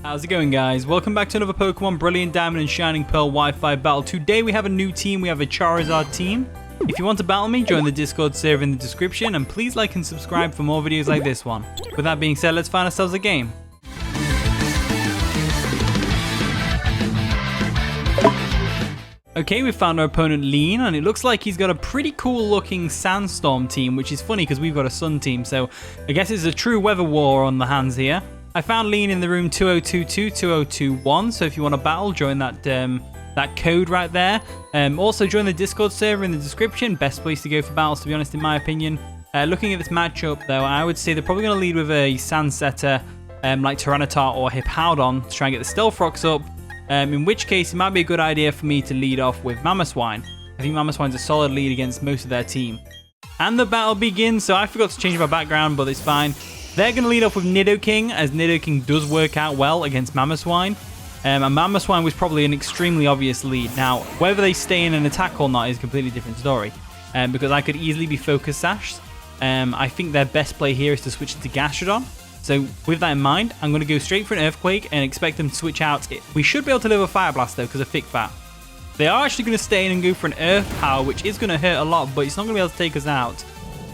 How's it going, guys? Welcome back to another Pokemon Brilliant Diamond and Shining Pearl Wi-Fi battle. Today we have a new team. We have a Charizard team. If you want to battle me, join the Discord server in the description, and please like and subscribe for more videos like this one. With that being said, let's find ourselves a game. Okay, we found our opponent Lean, and it looks like he's got a pretty cool looking Sandstorm team, which is funny because we've got a Sun team, so I guess it's a true weather war on the hands here. I found Lean in the room 2022-2021, so if you want to battle, join that code right there. Also, join the Discord server in the description. Best place to go for battles, to be honest, in my opinion. Looking at this matchup, though, I would say they're probably going to lead with a Sandsetter like Tyranitar or Hippowdon to try and get the Stealth Rocks up. In which case, it might be a good idea for me to lead off with Mamoswine. I think Mamoswine's a solid lead against most of their team. And the battle begins, so I forgot to change my background, but it's fine. They're going to lead off with Nidoking, as Nidoking does work out well against Mamoswine. And Mamoswine was probably an extremely obvious lead. Now, whether they stay in an attack or not is a completely different story. Because I could easily be Focus Sashed. I think their best play here is to switch into Gastrodon. So with that in mind, I'm going to go straight for an Earthquake and expect them to switch out. We should be able to live a Fire Blast though, because of Thick Fat. They are actually going to stay in and go for an Earth Power, which is going to hurt a lot, but it's not going to be able to take us out.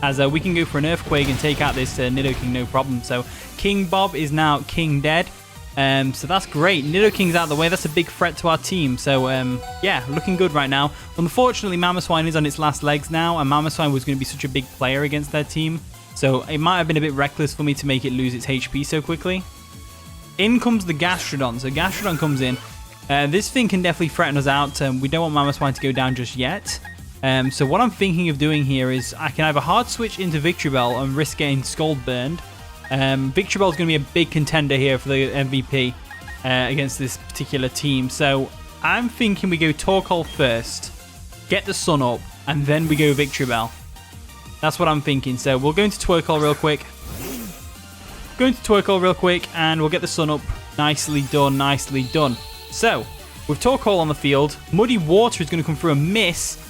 As we can go for an Earthquake and take out this Nidoking no problem. So King Bob is now King dead. So that's great. Nidoking's out of the way. That's a big threat to our team. So yeah, looking good right now. Unfortunately, Mamoswine is on its last legs now, and Mamoswine was going to be such a big player against their team. So it might have been a bit reckless for me to make it lose its HP so quickly. In comes the Gastrodon. So Gastrodon comes in. This thing can definitely threaten us out. We don't want Mamoswine to go down just yet. So what I'm thinking of doing here is I can either hard switch into Victreebel and risk getting Scald burned. Victreebel is going to be a big contender here for the MVP against this particular team. So I'm thinking we go Torkoal first, get the Sun up, and then we go Victreebel. That's what I'm thinking. So we'll go into Torkoal real quick. And we'll get the Sun up. Nicely done, nicely done. So with Torkoal on the field, Muddy Water is going to come through a miss.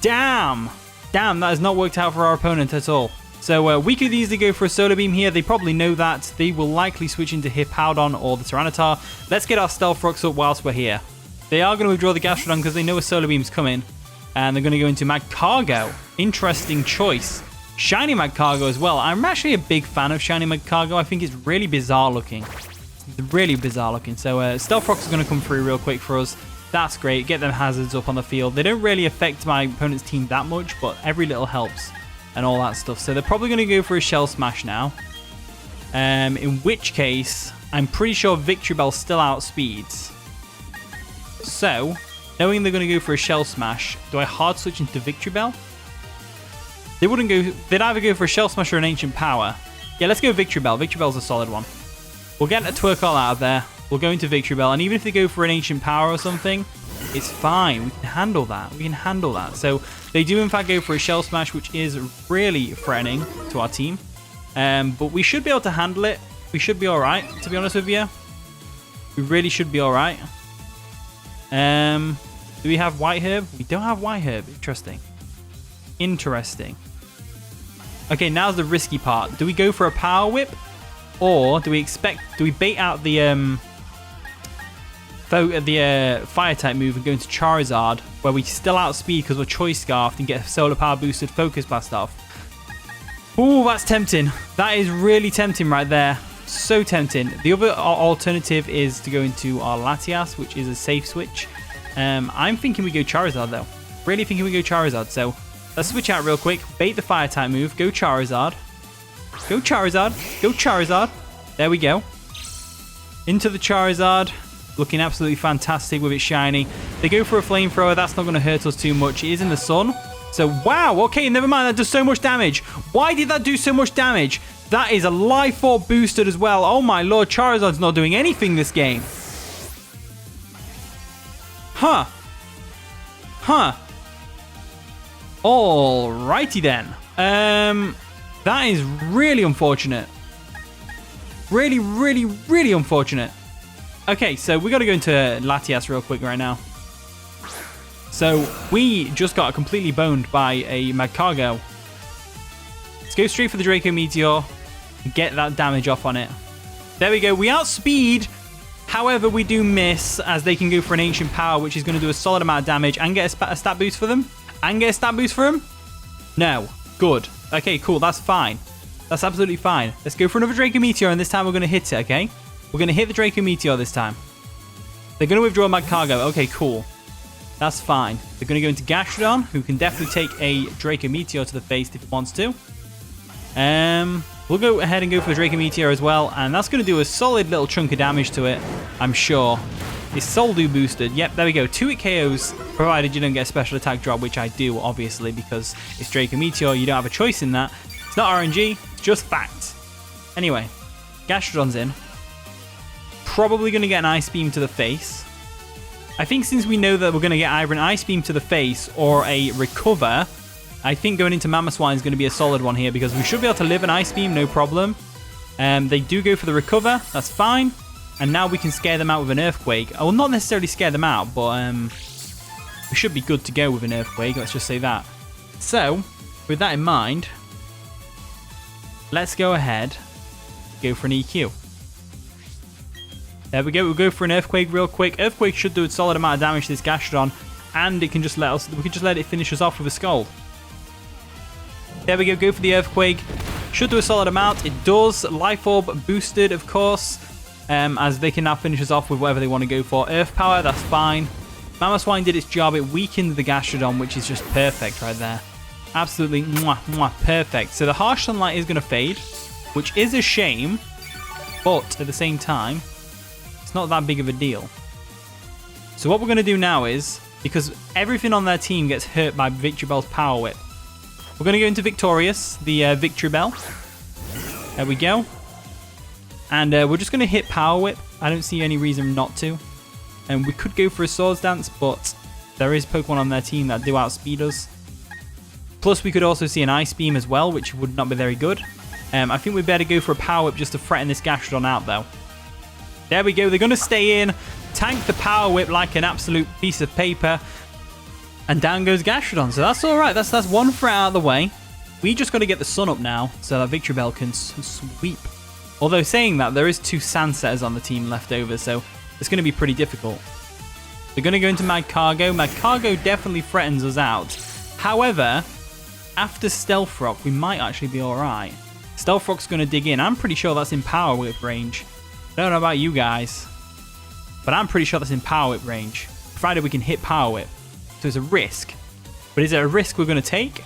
Damn, that has not worked out for our opponent at all. So we could easily go for a Solar Beam here. They probably know that. They will likely switch into Hippowdon or the Tyranitar. Let's get our Stealth Rocks up whilst we're here. They are going to withdraw the Gastrodon because they know a Solar Beam's coming. And they're going to go into Magcargo. Interesting choice. Shiny Magcargo as well. I'm actually a big fan of Shiny Magcargo. I think it's really bizarre looking. So Stealth Rocks are going to come through real quick for us. That's great. Get them hazards up on the field. They don't really affect my opponent's team that much, but every little helps and all that stuff. So they're probably going to go for a Shell Smash now. In which case, I'm pretty sure Victreebel still outspeeds. So, knowing they're going to go for a Shell Smash, do I hard switch into Victreebel? They wouldn't go. They'd either go for a Shell Smash or an Ancient Power. Yeah, let's go Victreebel. Victreebel's a solid one. We'll get a Torkoal out of there. We'll go into Victreebel, and even if they go for an Ancient Power or something, it's fine. We can handle that. So they do in fact go for a Shell Smash, which is really threatening to our team. But we should be able to handle it. We should be alright, to be honest with you. We really should be alright. Do we have White Herb? We don't have White Herb. Interesting. Okay, now's the risky part. Do we go for a Power Whip? Or do we bait out the Fire type move and go into Charizard, where we still outspeed because we're Choice Scarfed and get a Solar Power boosted Focus Blast off? Ooh, that's tempting. That is really tempting right there. So tempting. The other alternative is to go into our Latias, which is a safe switch. I'm thinking we go Charizard though. Really thinking we go Charizard. So let's switch out real quick. Bait the Fire type move. Go Charizard. There we go. Into the Charizard. Looking absolutely fantastic with it shiny. They go for a Flamethrower. That's not going to hurt us too much. It is in the sun. So, wow. Okay, never mind. That does so much damage. Why did that do so much damage? That is a Life Orb boosted as well. Oh my lord. Charizard's not doing anything this game. Huh. Alrighty then. That is really unfortunate. Really unfortunate. Okay, so we got to go into Latias real quick right now. So we just got completely boned by a Magcargo. Let's go straight for the Draco Meteor and get that damage off on it. There we go. We outspeed However, we do miss, as they can go for an Ancient Power, which is going to do a solid amount of damage and get a stat boost for them. And get a stat boost for him? No. Good. Okay, cool. That's fine. That's absolutely fine. Let's go for another Draco Meteor, and this time we're going to hit it, okay? We're going to hit the Draco Meteor this time. They're going to withdraw Mad Cargo. Okay, cool. That's fine. They're going to go into Gastrodon, who can definitely take a Draco Meteor to the face if it wants to. We'll go ahead and go for the Draco Meteor as well, and that's going to do a solid little chunk of damage to it, I'm sure. Is Soldew boosted? Yep, there we go. 2 hit KOs, provided you don't get a special attack drop, which I do, obviously, because it's Draco Meteor. You don't have a choice in that. It's not RNG, it's just fact. Anyway, Gastrodon's in. Probably going to get an Ice Beam to the face. I think since we know that we're going to get either an Ice Beam to the face or a Recover, I think going into Mamoswine is going to be a solid one here, because we should be able to live an Ice Beam, no problem. They do go for the Recover, that's fine. And now we can scare them out with an Earthquake. I will not necessarily scare them out, but we should be good to go with an Earthquake, let's just say that. So, with that in mind, let's go ahead, go for an EQ. There we go, we'll go for an Earthquake real quick. Earthquake should do a solid amount of damage to this Gastrodon, and it can just let us, we can just let it finish us off with a Scald. There we go for the Earthquake. Should do a solid amount. It does. Life Orb boosted, of course, as they can now finish us off with whatever they want to go for. Earth Power, that's fine. Mamoswine did its job. It weakened the Gastrodon, which is just perfect right there. Absolutely perfect. So the Harsh Sunlight is going to fade, which is a shame, but at the same time, it's not that big of a deal. So what we're going to do now is, because everything on their team gets hurt by Victreebel's Power Whip, we're going to go into Victorious, the Victreebel. There we go. And we're just going to hit Power Whip. I don't see any reason not to. And we could go for a Swords Dance, but there is Pokemon on their team that do outspeed us. Plus, we could also see an Ice Beam as well, which would not be very good. I think we better go for a Power Whip just to threaten this Gastrodon out, though. There we go. They're going to stay in, tank the Power Whip like an absolute piece of paper, and down goes Gastrodon. So that's all right. That's one threat out of the way. We just got to get the sun up now so that Victreebel can sweep. Although saying that, there is 2 Sandsetters on the team left over, so it's going to be pretty difficult. They're going to go into Mad Cargo. Mad Cargo definitely threatens us out. However, after Stealth Rock, we might actually be all right. Stealth Rock's going to dig in. I'm pretty sure that's in Power Whip range. I don't know about you guys, but I'm pretty sure that's in Power Whip range, provided we can hit Power Whip. So it's a risk. But is it a risk we're going to take?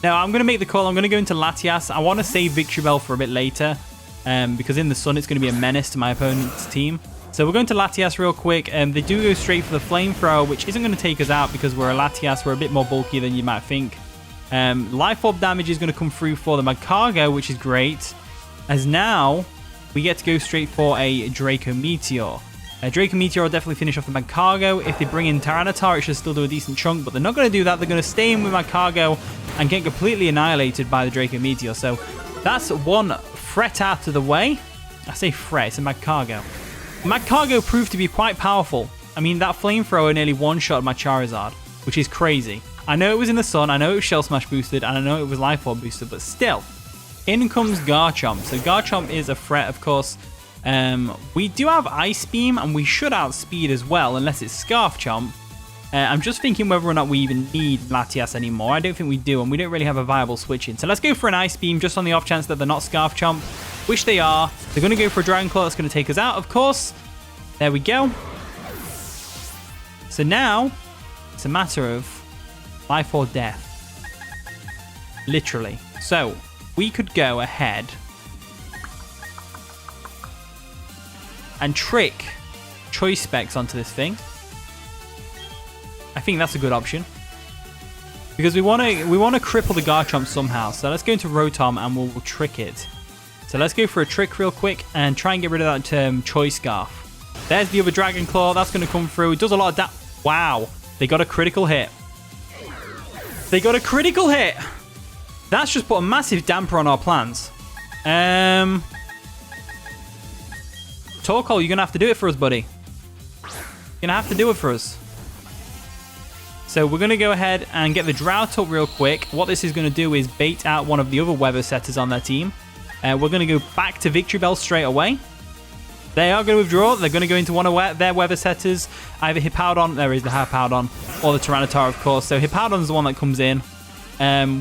No, I'm going to make the call. I'm going to go into Latias. I want to save Victreebel for a bit later, because in the sun it's going to be a menace to my opponent's team. So we're going to Latias real quick. They do go straight for the Flamethrower, which isn't going to take us out because we're a Latias. We're a bit more bulky than you might think. Life Orb damage is going to come through for the Mad Cargo, which is great. As now, we get to go straight for a Draco Meteor. Draco Meteor will definitely finish off the Mad Cargo. If they bring in Tyranitar, it should still do a decent chunk, but they're not going to do that. They're going to stay in with Mad Cargo and get completely annihilated by the Draco Meteor. So that's one threat out of the way. I say threat, it's a Mad Cargo. Mad Cargo proved to be quite powerful. I mean, that Flamethrower nearly one-shot my Charizard, which is crazy. I know it was in the sun, I know it was Shell Smash boosted, and I know it was Life Orb boosted, but still. In comes Garchomp. So Garchomp is a threat, of course. We do have Ice Beam, and we should outspeed as well, unless it's Scarf Chomp. I'm just thinking whether or not we even need Latias anymore. I don't think we do, and we don't really have a viable switch in. So let's go for an Ice Beam, just on the off chance that they're not Scarf Chomp, which they are. They're going to go for a Dragon Claw that's going to take us out, of course. There we go. So now, it's a matter of life or death. Literally. So, we could go ahead and trick Choice Specs onto this thing. I think that's a good option, because we want to cripple the Garchomp somehow. So let's go into Rotom and we'll trick it. So let's go for a trick real quick and try and get rid of that Choice Scarf. There's the other Dragon Claw. That's going to come through. It does a lot of damage. Wow, they got a critical hit. They got a critical hit. That's just put a massive damper on our plans. Torkoal, you're going to have to do it for us, buddy. You're going to have to do it for us. So we're going to go ahead and get the Drought up real quick. What this is going to do is bait out one of the other weather setters on their team. We're going to go back to Victreebel straight away. They are going to withdraw. They're going to go into one of their weather setters. Either Hippowdon, there is the Hippowdon, or the Tyranitar, of course. So Hippowdon's the one that comes in.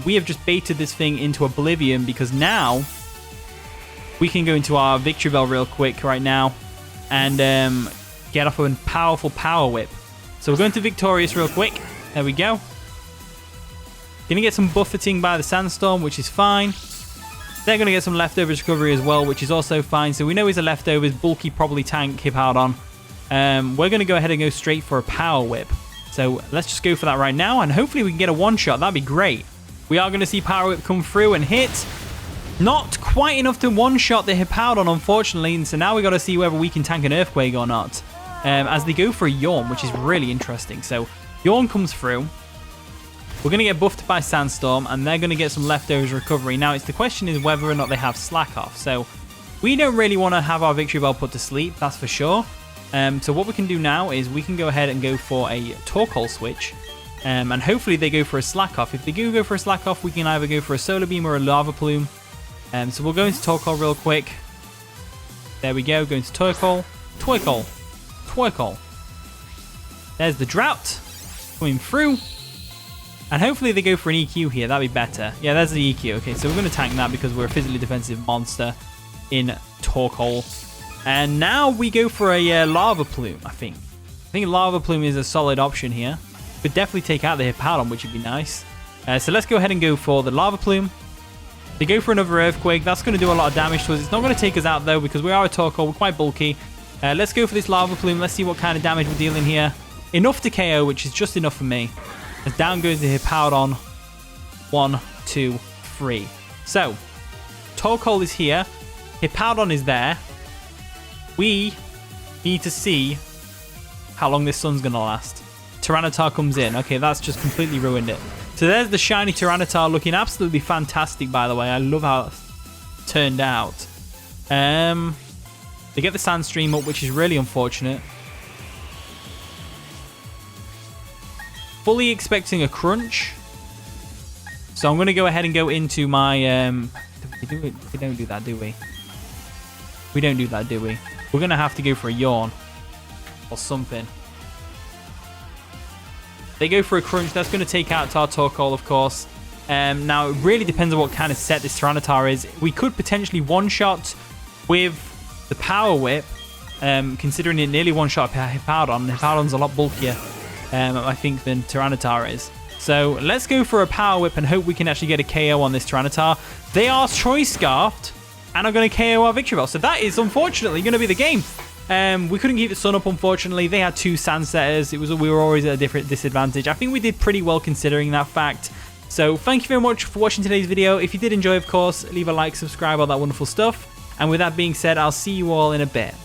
We have just baited this thing into oblivion because now we can go into our Victreebel real quick right now and get off a powerful Power Whip. So we're going to Victorious real quick. There we go. Going to get some buffeting by the Sandstorm, which is fine. They're going to get some leftovers recovery as well, which is also fine. So we know he's a leftovers, bulky, probably tank Hippowdon. We're going to go ahead and go straight for a Power Whip. So let's just go for that right now, and hopefully we can get a one-shot. That'd be great. We are going to see Power Whip come through and hit. Not quite enough to one-shot the Hippowdon, unfortunately. And so now we got to see whether we can tank an Earthquake or not. As they go for a Yawn, which is really interesting. So Yawn comes through. We're going to get buffed by Sandstorm, and they're going to get some leftovers recovery. Now, the question is whether or not they have Slack Off. So we don't really want to have our Victreebel put to sleep, that's for sure. So what we can do now is we can go ahead and go for a Torkoal switch. And hopefully they go for a Slack Off. If they do go for a Slack Off, we can either go for a Solar Beam or a Lava Plume. So we'll go into Torkoal real quick. There we go, go into Torkoal. Torkoal. There's the Drought coming through. And hopefully they go for an EQ here. That'd be better. Yeah, there's the EQ. Okay, so we're going to tank that because we're a physically defensive monster in Torkoal. And now we go for a Lava Plume, I think. I think Lava Plume is a solid option here. Could definitely take out the Hippowdon, which would be nice. So let's go ahead and go for the Lava Plume. They go for another Earthquake. That's going to do a lot of damage to us. It's not going to take us out, though, because we are a Torkoal. We're quite bulky. Let's go for this Lava Plume. Let's see what kind of damage we're dealing here. Enough to KO, which is just enough for me. As down goes the Hippowdon. 1, 2, 3. So, Torkoal is here. Hippowdon is there. We need to see how long this sun's going to last. Tyranitar comes in. Okay, that's just completely ruined it. So there's the shiny Tyranitar looking absolutely fantastic, by the way. I love how it's turned out. They get the Sandstream up, which is really unfortunate. Fully expecting a crunch. So I'm going to go ahead and go into my... we don't do that, do we? We don't do that, do we? We're going to have to go for a Yawn. Or something. They go for a crunch. That's going to take out our Torkoal, of course. Now, it really depends on what kind of set this Tyranitar is. We could potentially one-shot with the Power Whip. Considering it nearly one-shot Hippowdon. Hippowdon's a lot bulkier. I think, than Tyranitar is. So let's go for a Power Whip and hope we can actually get a KO on this Tyranitar. They are Choice Scarfed and are going to KO our Victreebel. So that is unfortunately going to be the game. We couldn't keep the sun up, unfortunately. They had 2 sand setters. We were always at a different disadvantage. I think we did pretty well considering that fact. So thank you very much for watching today's video. If you did enjoy, of course, leave a like, subscribe, all that wonderful stuff. And with that being said, I'll see you all in a bit.